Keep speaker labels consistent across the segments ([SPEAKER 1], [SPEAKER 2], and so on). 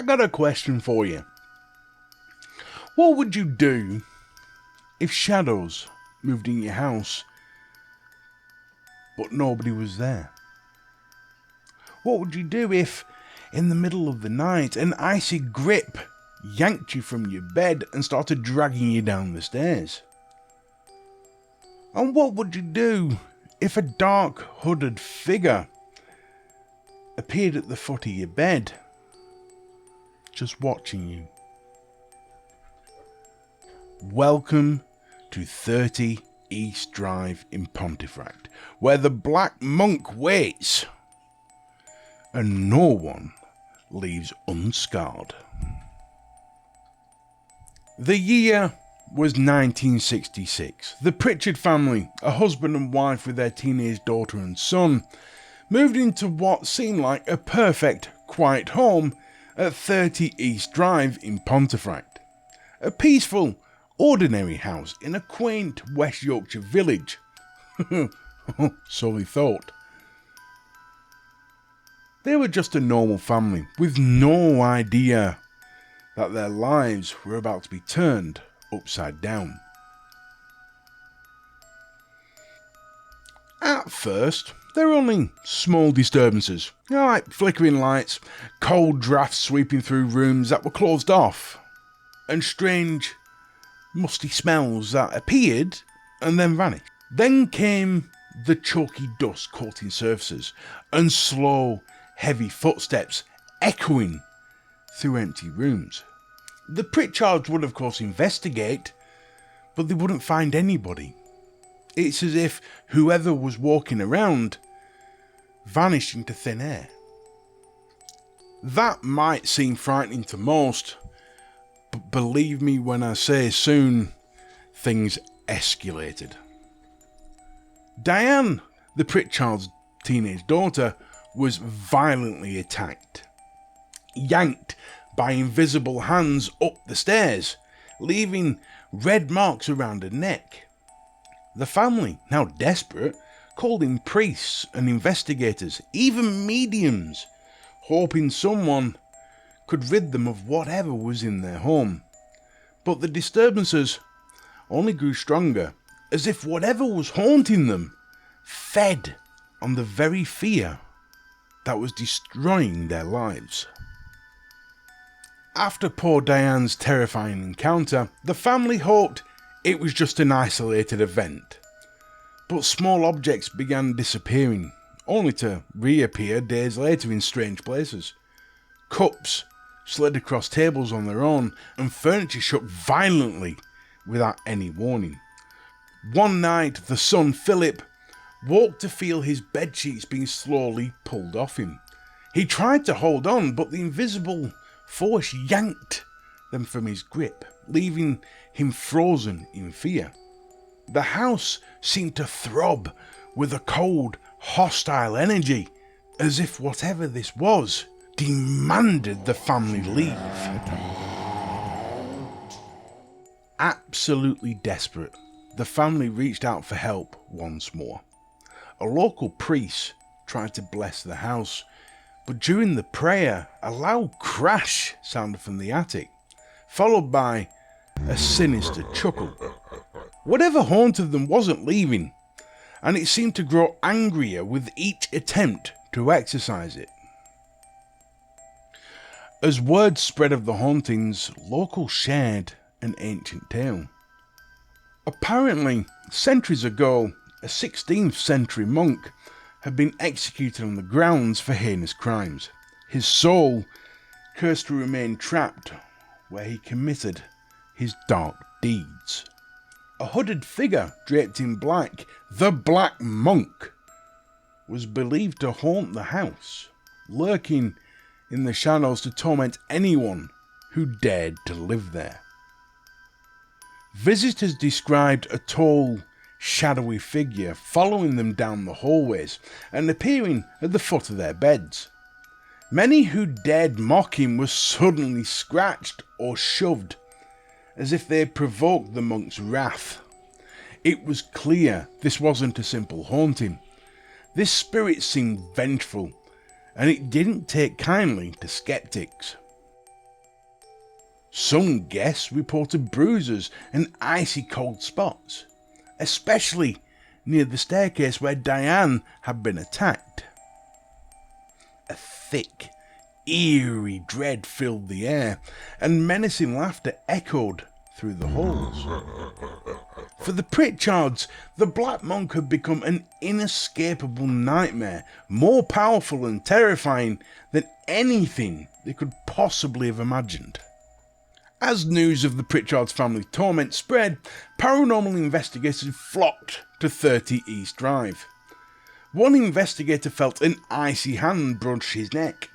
[SPEAKER 1] got a question for you. What would you do if shadows moved in your house but nobody was there? What would you do if, in the middle of the night, an icy grip yanked you from your bed and started dragging you down the stairs? And what would you do if a dark hooded figure appeared at the foot of your bed, just watching you? Welcome to 30 East Drive in Pontefract, where the Black Monk waits and no one leaves unscarred. The year was 1966. The Pritchard family, a husband and wife with their teenage daughter and son, moved into what seemed like a perfect, quiet home at 30 East Drive in Pontefract. A peaceful, ordinary house in a quaint West Yorkshire village. So they thought. They were just a normal family with no idea that their lives were about to be turned upside down. At first, there were only small disturbances, like flickering lights, cold drafts sweeping through rooms that were closed off, and strange, musty smells that appeared and then vanished. Then came the chalky dust coating surfaces and slow, heavy footsteps echoing through empty rooms. The Pritchards would of course investigate, but they wouldn't find anybody. It's as if whoever was walking around vanished into thin air. That might seem frightening to most, but believe me when I say soon things escalated. Diane, the Pritchard's teenage daughter, was violently attacked, yanked by invisible hands up the stairs, leaving red marks around her neck. The family, now desperate, called in priests and investigators, even mediums, hoping someone could rid them of whatever was in their home. But the disturbances only grew stronger, as if whatever was haunting them fed on the very fear that was destroying their lives. After poor Diane's terrifying encounter, the family hoped it was just an isolated event. But small objects began disappearing, only to reappear days later in strange places. Cups slid across tables on their own, and furniture shook violently without any warning. One night, the son Philip woke to feel his bedsheets being slowly pulled off him. He tried to hold on, but the invisible force yanked them from his grip, leaving him frozen in fear. The house seemed to throb with a cold, hostile energy, as if whatever this was demanded the family leave. Absolutely desperate, the family reached out for help once more. A local priest tried to bless the house, but during the prayer, a loud crash sounded from the attic, followed by a sinister chuckle. Whatever haunted them wasn't leaving, and it seemed to grow angrier with each attempt to exorcise it. As word spread of the hauntings, locals shared an ancient tale. Apparently, centuries ago, a 16th century monk had been executed on the grounds for heinous crimes. His soul cursed to remain trapped where he committed his dark deeds. A hooded figure draped in black, the Black Monk, was believed to haunt the house, lurking in the shadows to torment anyone who dared to live there. Visitors described a tall, shadowy figure following them down the hallways and appearing at the foot of their beds. Many who dared mock him were suddenly scratched or shoved, as if they had provoked the monk's wrath. It was clear this wasn't a simple haunting. This spirit seemed vengeful, and it didn't take kindly to skeptics. Some guests reported bruises and icy cold spots, especially near the staircase where Diane had been attacked. A thick, eerie dread filled the air, and menacing laughter echoed through the halls. For the Pritchards, the Black Monk had become an inescapable nightmare, more powerful and terrifying than anything they could possibly have imagined. As news of the Pritchard's family torment spread, paranormal investigators flocked to 30 East Drive. One investigator felt an icy hand brush his neck,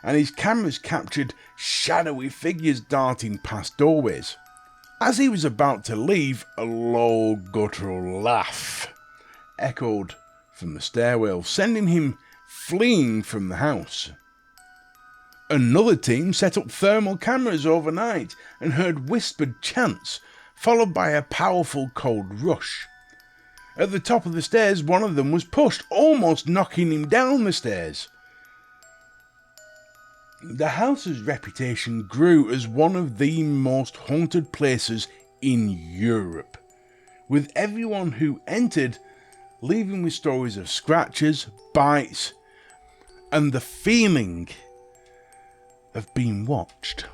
[SPEAKER 1] and his cameras captured shadowy figures darting past doorways. As he was about to leave, a low guttural laugh echoed from the stairwell, sending him fleeing from the house. Another team set up thermal cameras overnight and heard whispered chants, followed by a powerful cold rush. At the top of the stairs, one of them was pushed, almost knocking him down the stairs. The house's reputation grew as one of the most haunted places in Europe, with everyone who entered leaving with stories of scratches, bites, and the feeling of being watched.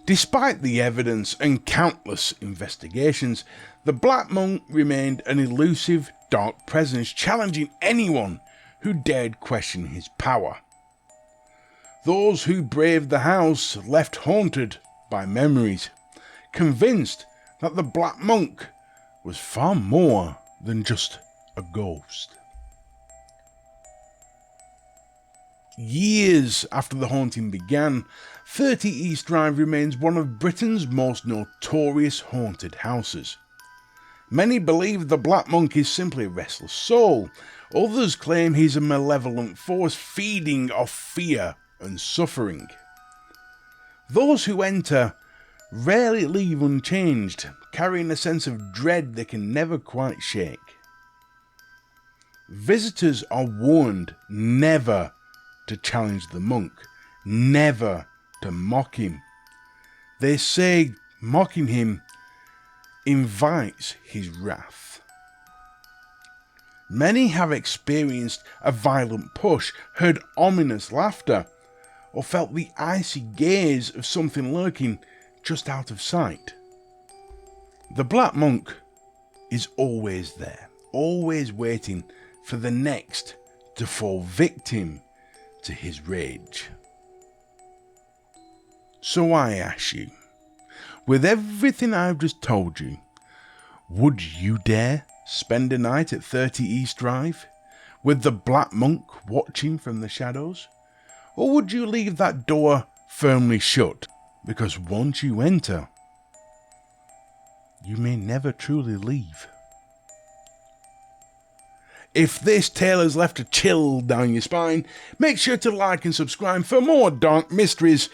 [SPEAKER 1] Despite the evidence and countless investigations, the Black Monk remained an elusive, dark presence, challenging anyone who dared question his power. Those who braved the house left haunted by memories, convinced that the Black Monk was far more than just a ghost. Years after the haunting began, 30 East Drive remains one of Britain's most notorious haunted houses. Many believe the Black Monk is simply a restless soul. Others claim he's a malevolent force feeding off fear and suffering. Those who enter rarely leave unchanged, carrying a sense of dread they can never quite shake. Visitors are warned never to challenge the monk, never to mock him. They say mocking him invites his wrath. Many have experienced a violent push, heard ominous laughter, or felt the icy gaze of something lurking just out of sight. The Black Monk is always there, always waiting for the next to fall victim to his rage. So I ask you, with everything I've just told you, would you dare spend a night at 30 East Drive with the Black Monk watching from the shadows? Or would you leave that door firmly shut, because once you enter, you may never truly leave? If this tale has left a chill down your spine, make sure to like and subscribe for more dark mysteries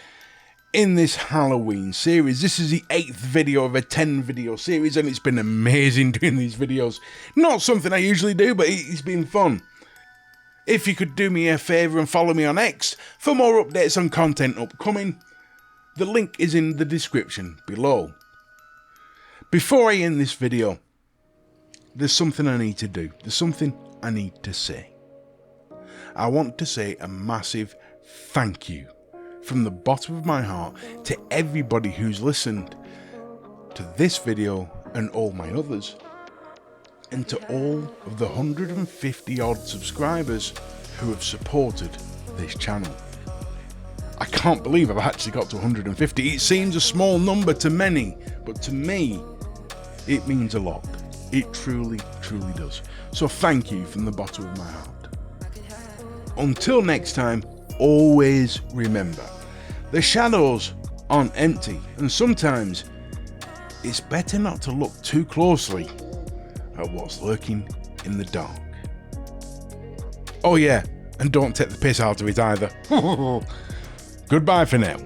[SPEAKER 1] in this Halloween series. This is the 8th video of a 10 video series, and it's been amazing doing these videos. Not something I usually do, but it's been fun. If you could do me a favour and follow me on X for more updates on content upcoming, the link is in the description below. Before I end this video, there's something I need to do. There's something I need to say. I want to say a massive thank you from the bottom of my heart to everybody who's listened to this video and all my others, and to all of the 150 odd subscribers who have supported this channel. I can't believe I've actually got to 150. It seems a small number to many, but to me, it means a lot. It truly, truly does. So thank you from the bottom of my heart. Until next time, always remember, the shadows aren't empty, and sometimes it's better not to look too closely at what's lurking in the dark. Oh yeah, and don't take the piss out of it either. Goodbye for now.